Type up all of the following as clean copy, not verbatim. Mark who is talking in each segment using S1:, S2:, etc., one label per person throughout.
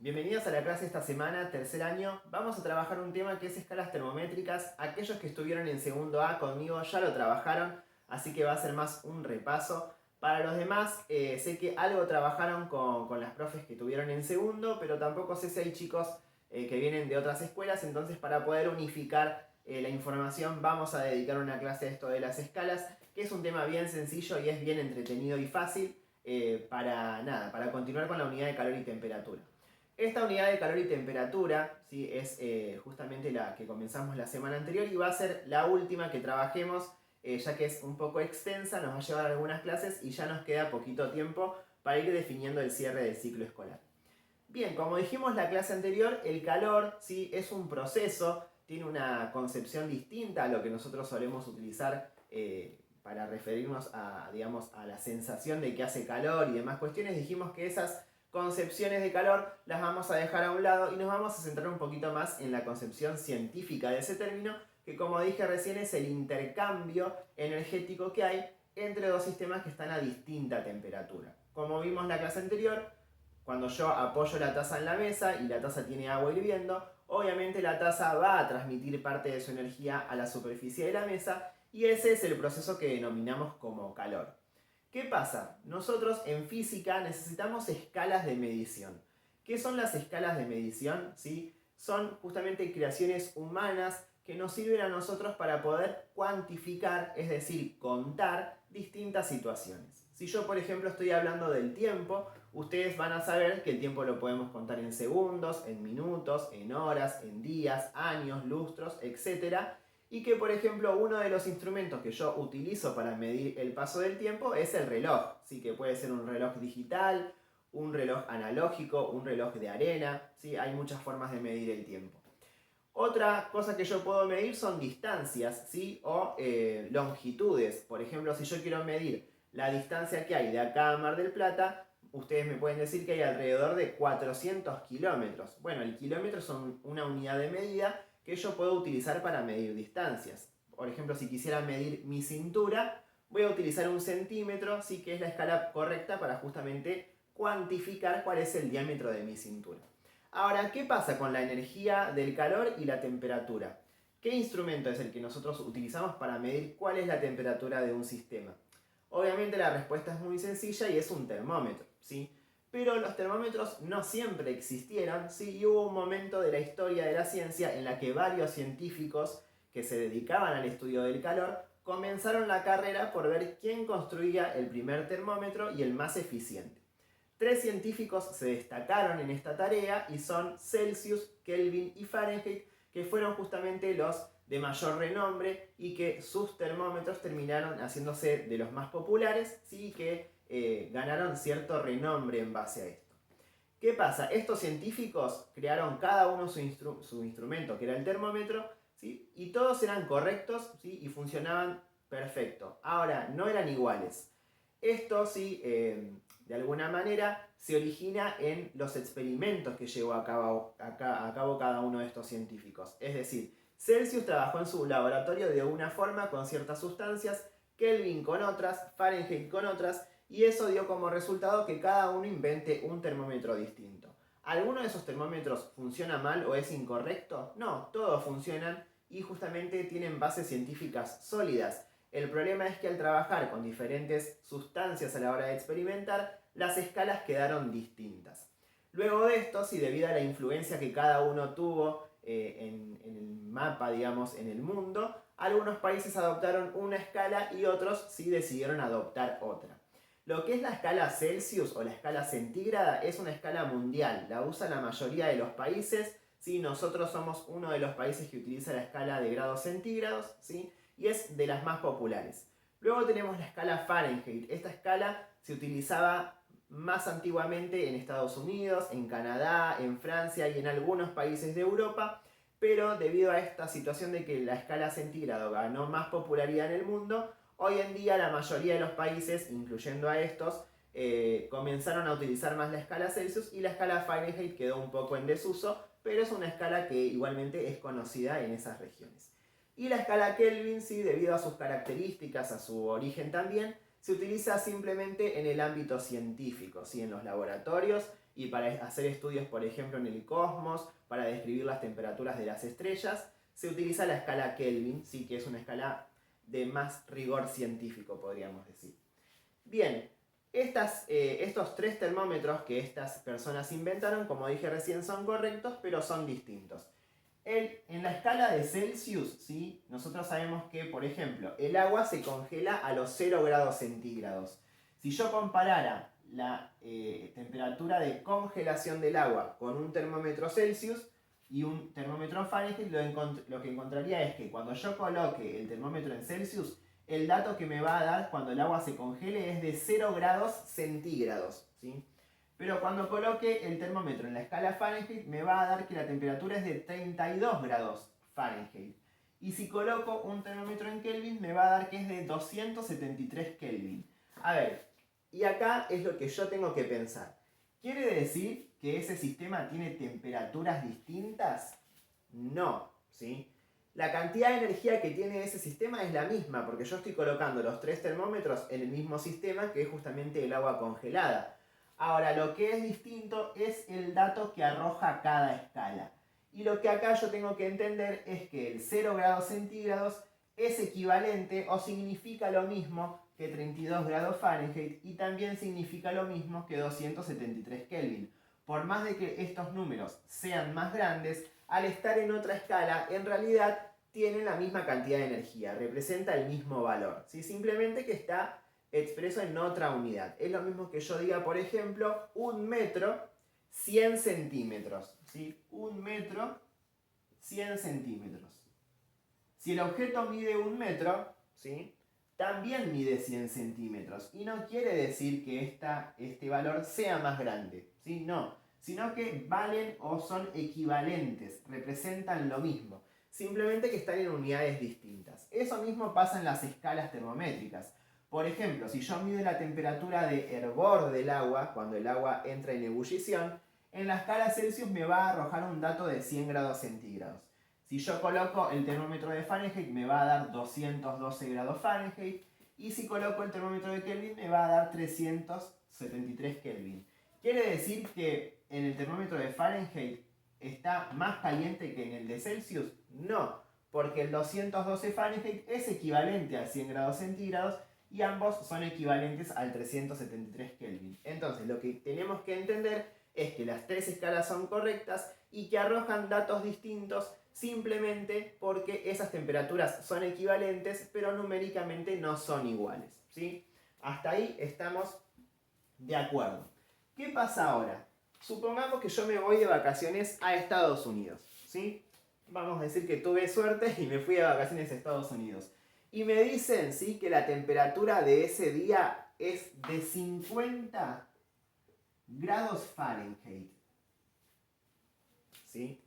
S1: Bienvenidos a la clase esta semana, tercer año. Vamos a trabajar un tema que es escalas termométricas. Aquellos que estuvieron en segundo A conmigo ya lo trabajaron, así que va a ser más un repaso. Para los demás, sé que algo trabajaron con las profes que tuvieron en segundo, pero tampoco sé si hay chicos que vienen de otras escuelas, entonces para poder unificar la información vamos a dedicar una clase a esto de las escalas, que es un tema bien sencillo y es bien entretenido y fácil para continuar con la unidad de calor y temperatura. Esta unidad de calor y temperatura, ¿sí?, es justamente la que comenzamos la semana anterior y va a ser la última que trabajemos, ya que es un poco extensa, nos va a llevar algunas clases y ya nos queda poquito tiempo para ir definiendo el cierre del ciclo escolar. Bien, como dijimos la clase anterior, el calor, ¿sí?, es un proceso, tiene una concepción distinta a lo que nosotros solemos utilizar para referirnos a, digamos, a la sensación de que hace calor y demás cuestiones. Dijimos que esas concepciones de calor las vamos a dejar a un lado y nos vamos a centrar un poquito más en la concepción científica de ese término, que como dije recién es el intercambio energético que hay entre dos sistemas que están a distinta temperatura. Como vimos en la clase anterior, cuando yo apoyo la taza en la mesa y la taza tiene agua hirviendo, obviamente la taza va a transmitir parte de su energía a la superficie de la mesa y ese es el proceso que denominamos como calor. ¿Qué pasa? Nosotros en física necesitamos escalas de medición. ¿Qué son las escalas de medición? ¿Sí? Son justamente creaciones humanas que nos sirven a nosotros para poder cuantificar, es decir, contar distintas situaciones. Si yo, por ejemplo, estoy hablando del tiempo, ustedes van a saber que el tiempo lo podemos contar en segundos, en minutos, en horas, en días, años, lustros, etc. Y que, por ejemplo, uno de los instrumentos que yo utilizo para medir el paso del tiempo es el reloj. ¿Sí? Que puede ser un reloj digital, un reloj analógico, un reloj de arena. ¿Sí? Hay muchas formas de medir el tiempo. Otra cosa que yo puedo medir son distancias, ¿sí?, o longitudes. Por ejemplo, si yo quiero medir la distancia que hay de acá a Mar del Plata, ustedes me pueden decir que hay alrededor de 400 kilómetros. Bueno, el kilómetro es una unidad de medida que yo puedo utilizar para medir distancias. Por ejemplo, si quisiera medir mi cintura, voy a utilizar un centímetro, ¿sí?, que es la escala correcta para justamente cuantificar cuál es el diámetro de mi cintura. Ahora, ¿qué pasa con la energía del calor y la temperatura? ¿Qué instrumento es el que nosotros utilizamos para medir cuál es la temperatura de un sistema? Obviamente la respuesta es muy sencilla y es un termómetro, ¿sí? Pero los termómetros no siempre existieron, ¿sí? Y hubo un momento de la historia de la ciencia en la que varios científicos que se dedicaban al estudio del calor comenzaron la carrera por ver quién construía el primer termómetro y el más eficiente. Tres científicos se destacaron en esta tarea y son Celsius, Kelvin y Fahrenheit, que fueron justamente los de mayor renombre y que sus termómetros terminaron haciéndose de los más populares, ¿sí?, que ganaron cierto renombre en base a esto. ¿Qué pasa? Estos científicos crearon cada uno su instrumento, que era el termómetro, ¿sí?, y todos eran correctos, ¿sí?, y funcionaban perfecto. Ahora, no eran iguales. Esto sí, de alguna manera, se origina en los experimentos que llevó a cabo cada uno de estos científicos. Es decir, Celsius trabajó en su laboratorio de una forma con ciertas sustancias, Kelvin con otras, Fahrenheit con otras, y eso dio como resultado que cada uno invente un termómetro distinto. ¿Alguno de esos termómetros funciona mal o es incorrecto? No, todos funcionan y justamente tienen bases científicas sólidas. El problema es que al trabajar con diferentes sustancias a la hora de experimentar, las escalas quedaron distintas. Luego de esto, sí, debido a la influencia que cada uno tuvo en el mapa, digamos, en el mundo, algunos países adoptaron una escala y otros sí decidieron adoptar otra. Lo que es la escala Celsius o la escala centígrada es una escala mundial, la usa la mayoría de los países, ¿sí? Nosotros somos uno de los países que utiliza la escala de grados centígrados, ¿sí?, y es de las más populares. Luego tenemos la escala Fahrenheit. Esta escala se utilizaba más antiguamente en Estados Unidos, en Canadá, en Francia y en algunos países de Europa, pero debido a esta situación de que la escala centígrado ganó más popularidad en el mundo, hoy en día la mayoría de los países, incluyendo a estos, comenzaron a utilizar más la escala Celsius y la escala Fahrenheit quedó un poco en desuso, pero es una escala que igualmente es conocida en esas regiones. Y la escala Kelvin, sí, debido a sus características, a su origen también, se utiliza simplemente en el ámbito científico, ¿sí?, en los laboratorios y para hacer estudios, por ejemplo, en el cosmos, para describir las temperaturas de las estrellas, se utiliza la escala Kelvin, ¿sí? Que es una escala de más rigor científico, podríamos decir. Bien, estos 3 termómetros que estas personas inventaron, como dije recién, son correctos, pero son distintos. En la escala de Celsius, ¿sí? Nosotros sabemos que, por ejemplo, el agua se congela a los 0 grados centígrados. Si yo comparara la temperatura de congelación del agua con un termómetro Celsius y un termómetro Fahrenheit, lo que encontraría es que cuando yo coloque el termómetro en Celsius, el dato que me va a dar cuando el agua se congele es de 0 grados centígrados, ¿sí? Pero cuando coloque el termómetro en la escala Fahrenheit me va a dar que la temperatura es de 32 grados Fahrenheit. Y si coloco un termómetro en Kelvin me va a dar que es de 273 Kelvin. A ver, y acá es lo que yo tengo que pensar. ¿Quiere decir que ese sistema tiene temperaturas distintas? No, ¿sí? La cantidad de energía que tiene ese sistema es la misma, porque yo estoy colocando los 3 termómetros en el mismo sistema, que es justamente el agua congelada. Ahora, lo que es distinto es el dato que arroja cada escala. Y lo que acá yo tengo que entender es que el 0 grados centígrados es equivalente o significa lo mismo que 32 grados Fahrenheit y también significa lo mismo que 273 Kelvin. Por más de que estos números sean más grandes, al estar en otra escala, en realidad tienen la misma cantidad de energía, representa el mismo valor, ¿sí? Simplemente que está expreso en otra unidad. Es lo mismo que yo diga, por ejemplo, 1 metro, 100 centímetros, ¿sí? 1 metro, 100 centímetros. Si el objeto mide 1 metro, ¿sí? También mide 100 centímetros. Y no quiere decir que este valor sea más grande, ¿sí? No, sino que valen o son equivalentes, representan lo mismo. Simplemente que están en unidades distintas. Eso mismo pasa en las escalas termométricas. Por ejemplo, si yo mido la temperatura de hervor del agua, cuando el agua entra en ebullición, en la escala Celsius me va a arrojar un dato de 100 grados centígrados. Si yo coloco el termómetro de Fahrenheit me va a dar 212 grados Fahrenheit y si coloco el termómetro de Kelvin me va a dar 373 Kelvin. ¿Quiere decir que en el termómetro de Fahrenheit está más caliente que en el de Celsius? No, porque el 212 Fahrenheit es equivalente a 100 grados centígrados y ambos son equivalentes al 373 Kelvin. Entonces lo que tenemos que entender es que las 3 escalas son correctas y que arrojan datos distintos simplemente porque esas temperaturas son equivalentes pero numéricamente no son iguales, ¿sí? Hasta ahí estamos de acuerdo. ¿Qué pasa ahora? Supongamos que yo me voy de vacaciones a Estados Unidos, ¿sí? Vamos a decir que tuve suerte y me fui de vacaciones a Estados Unidos. Y me dicen, ¿sí?, que la temperatura de ese día es de 50 grados Fahrenheit. ¿Sí?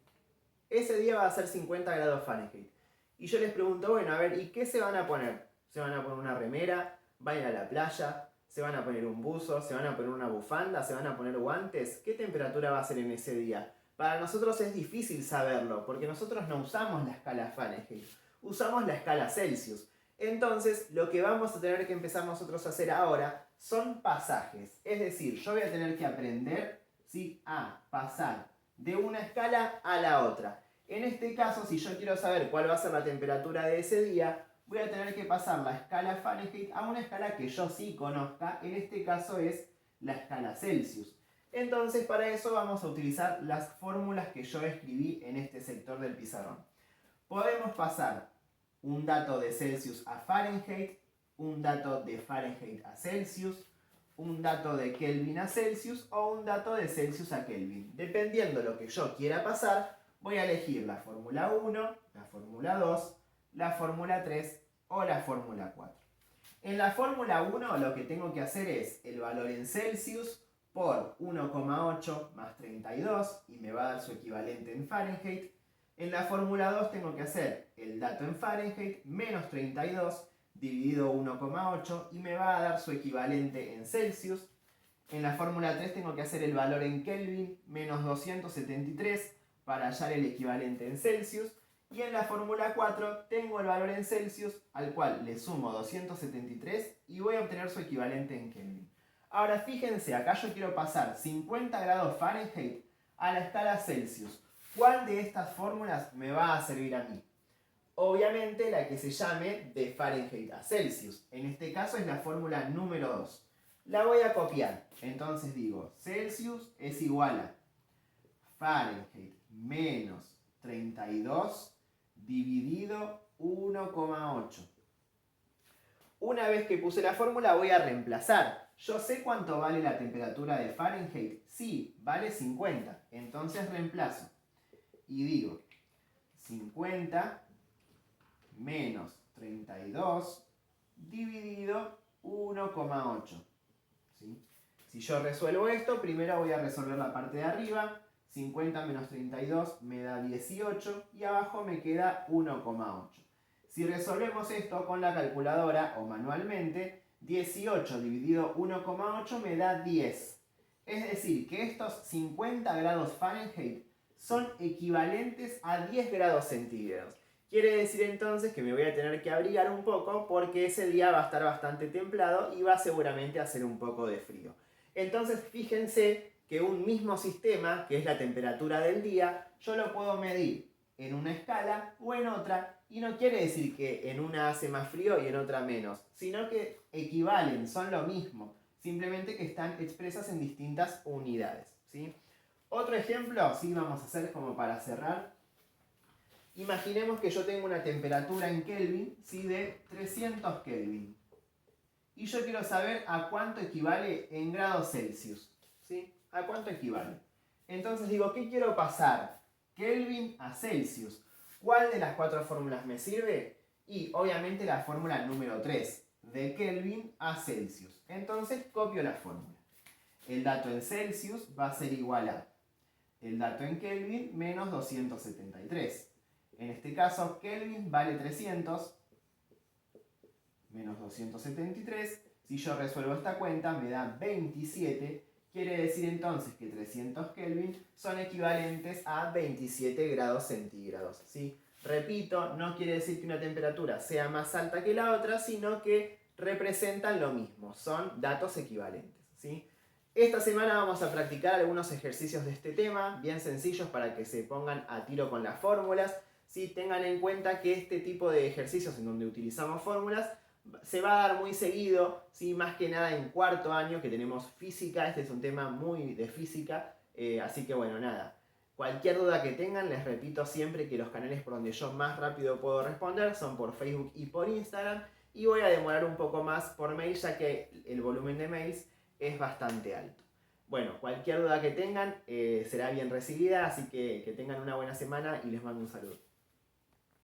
S1: Ese día va a ser 50 grados Fahrenheit. Y yo les pregunto, bueno, a ver, ¿y qué se van a poner? ¿Se van a poner una remera? ¿Van a ir a la playa? ¿Se van a poner un buzo? ¿Se van a poner una bufanda? ¿Se van a poner guantes? ¿Qué temperatura va a ser en ese día? Para nosotros es difícil saberlo, porque nosotros no usamos la escala Fahrenheit, usamos la escala Celsius. Entonces, lo que vamos a tener que empezar nosotros a hacer ahora son pasajes. Es decir, yo voy a tener que aprender, ¿sí?, a pasar de una escala a la otra. En este caso, si yo quiero saber cuál va a ser la temperatura de ese día, voy a tener que pasar la escala Fahrenheit a una escala que yo sí conozca. En este caso es la escala Celsius. Entonces, para eso vamos a utilizar las fórmulas que yo escribí en este sector del pizarrón. Podemos pasar un dato de Celsius a Fahrenheit, un dato de Fahrenheit a Celsius, un dato de Kelvin a Celsius o un dato de Celsius a Kelvin. Dependiendo de lo que yo quiera pasar, voy a elegir la fórmula 1, la fórmula 2, la fórmula 3 o la fórmula 4. En la fórmula 1 lo que tengo que hacer es el valor en Celsius por 1,8 más 32 y me va a dar su equivalente en Fahrenheit. En la fórmula 2 tengo que hacer el dato en Fahrenheit menos 32 dividido 1,8 y me va a dar su equivalente en Celsius. En la fórmula 3 tengo que hacer el valor en Kelvin menos 273 para hallar el equivalente en Celsius. Y en la fórmula 4 tengo el valor en Celsius al cual le sumo 273 y voy a obtener su equivalente en Kelvin. Ahora fíjense, acá yo quiero pasar 50 grados Fahrenheit a la escala Celsius. ¿Cuál de estas fórmulas me va a servir a mí? Obviamente la que se llame de Fahrenheit a Celsius. En este caso es la fórmula número 2. La voy a copiar. Entonces digo, Celsius es igual a Fahrenheit menos 32 dividido 1,8. Una vez que puse la fórmula voy a reemplazar. ¿Yo sé cuánto vale la temperatura de Fahrenheit? Sí, vale 50. Entonces reemplazo. Y digo, 50 menos 32 dividido 1,8. ¿Sí? Si yo resuelvo esto, primero voy a resolver la parte de arriba. 50 menos 32 me da 18 y abajo me queda 1,8. Si resolvemos esto con la calculadora o manualmente, 18 dividido 1,8 me da 10. Es decir, que estos 50 grados Fahrenheit son equivalentes a 10 grados centígrados. Quiere decir entonces que me voy a tener que abrigar un poco porque ese día va a estar bastante templado y va seguramente a hacer un poco de frío. Entonces fíjense que un mismo sistema, que es la temperatura del día, yo lo puedo medir en una escala o en otra, y no quiere decir que en una hace más frío y en otra menos, sino que equivalen, son lo mismo, simplemente que están expresas en distintas unidades, ¿sí? Otro ejemplo, sí, vamos a hacer como para cerrar. Imaginemos que yo tengo una temperatura en Kelvin, ¿sí? De 300 Kelvin. Y yo quiero saber a cuánto equivale en grados Celsius, ¿sí? ¿A cuánto equivale? Entonces digo, ¿qué quiero pasar? Kelvin a Celsius. ¿Cuál de las 4 fórmulas me sirve? Y obviamente la fórmula número 3, de Kelvin a Celsius. Entonces copio la fórmula. El dato en Celsius va a ser igual a el dato en Kelvin menos 273. En este caso, Kelvin vale 300 menos 273. Si yo resuelvo esta cuenta, me da 27. Quiere decir entonces que 300 Kelvin son equivalentes a 27 grados centígrados, ¿sí? Repito, no quiere decir que una temperatura sea más alta que la otra, sino que representan lo mismo, son datos equivalentes, ¿sí? Esta semana vamos a practicar algunos ejercicios de este tema, bien sencillos para que se pongan a tiro con las fórmulas. ¿Sí? Tengan en cuenta que este tipo de ejercicios en donde utilizamos fórmulas se va a dar muy seguido, ¿sí? Más que nada en cuarto año que tenemos física. Este es un tema muy de física, así que bueno, nada. Cualquier duda que tengan, les repito siempre que los canales por donde yo más rápido puedo responder son por Facebook y por Instagram, y voy a demorar un poco más por mail ya que el volumen de mails es bastante alto. Bueno, cualquier duda que tengan será bien recibida, así que tengan una buena semana y les mando un saludo.